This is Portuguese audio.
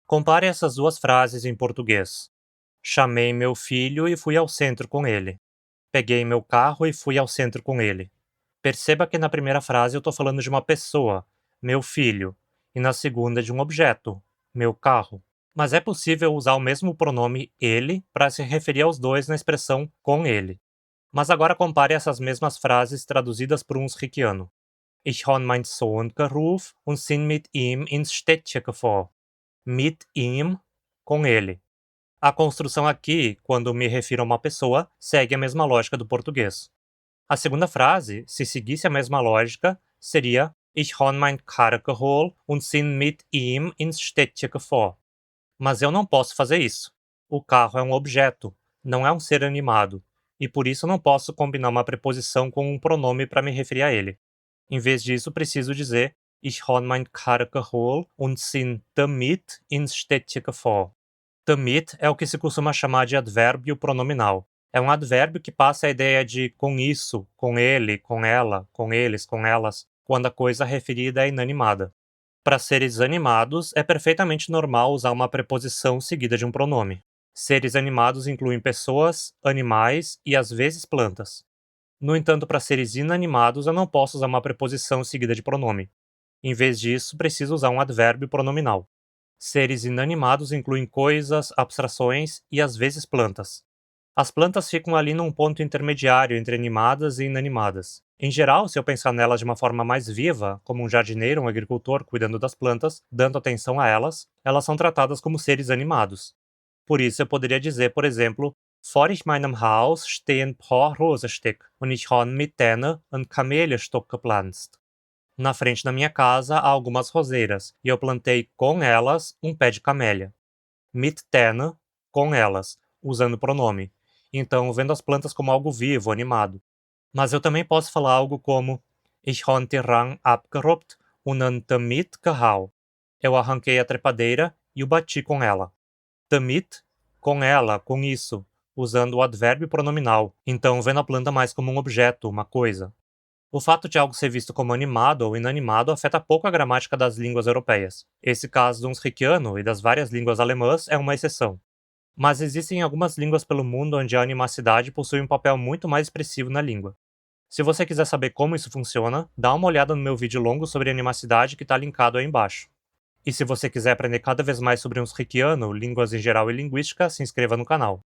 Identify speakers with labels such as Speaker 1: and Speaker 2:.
Speaker 1: Compare essas duas frases em português. Chamei meu filho e fui ao centro com ele. Peguei meu carro e fui ao centro com ele. Perceba que na primeira frase eu estou falando de uma pessoa, meu filho, e na segunda de um objeto, meu carro. Mas é possível usar o mesmo pronome ele para se referir aos dois na expressão com ele. Mas agora compare essas mesmas frases traduzidas por um sriquiano. Ich habe meinen Sohn gerufen und sind mit ihm ins Städtchen gefahren. Mit ihm, com ele. A construção aqui, quando me refiro a uma pessoa, segue a mesma lógica do português. A segunda frase, se seguisse a mesma lógica, seria Ich habe mein Karre geholt und sind mit ihm ins Städtchen gefahren. Mas eu não posso fazer isso. O carro é um objeto, não é um ser animado, e por isso não posso combinar uma preposição com um pronome para me referir a ele. Em vez disso, preciso dizer Ich habe mein Karre geholt und sind damit ins Städtchen gefahren. Damit é o que se costuma chamar de advérbio pronominal. É um advérbio que passa a ideia de com isso, com ele, com ela, com eles, com elas, quando a coisa referida é inanimada. Para seres animados, é perfeitamente normal usar uma preposição seguida de um pronome. Seres animados incluem pessoas, animais e às vezes plantas. No entanto, para seres inanimados, eu não posso usar uma preposição seguida de pronome. Em vez disso, preciso usar um advérbio pronominal. Seres inanimados incluem coisas, abstrações e às vezes plantas. As plantas ficam ali num ponto intermediário entre animadas e inanimadas. Em geral, se eu pensar nelas de uma forma mais viva, como um jardineiro ou um agricultor cuidando das plantas, dando atenção a elas, elas são tratadas como seres animados. Por isso, eu poderia dizer, por exemplo, Vor ich meinem Haus stehen paar Rosenstück und ich habe mit denen einen Kamelstock gepflanzt. Na frente da minha casa há algumas roseiras, e eu plantei com elas um pé de camélia. Mit denen, com elas, usando o pronome. Então, vendo as plantas como algo vivo, animado. Mas eu também posso falar algo como Ich habe den Rang abgerupft und ihn damit gehauen. Eu arranquei a trepadeira e o bati com ela. Damit, com ela, com isso, usando o advérbio pronominal. Então, vendo a planta mais como um objeto, uma coisa. O fato de algo ser visto como animado ou inanimado afeta pouco a gramática das línguas europeias. Esse caso do unsriquiano e das várias línguas alemãs é uma exceção. Mas existem algumas línguas pelo mundo onde a animacidade possui um papel muito mais expressivo na língua. Se você quiser saber como isso funciona, dá uma olhada no meu vídeo longo sobre animacidade que está linkado aí embaixo. E se você quiser aprender cada vez mais sobre unsriquiano, línguas em geral e linguística, se inscreva no canal.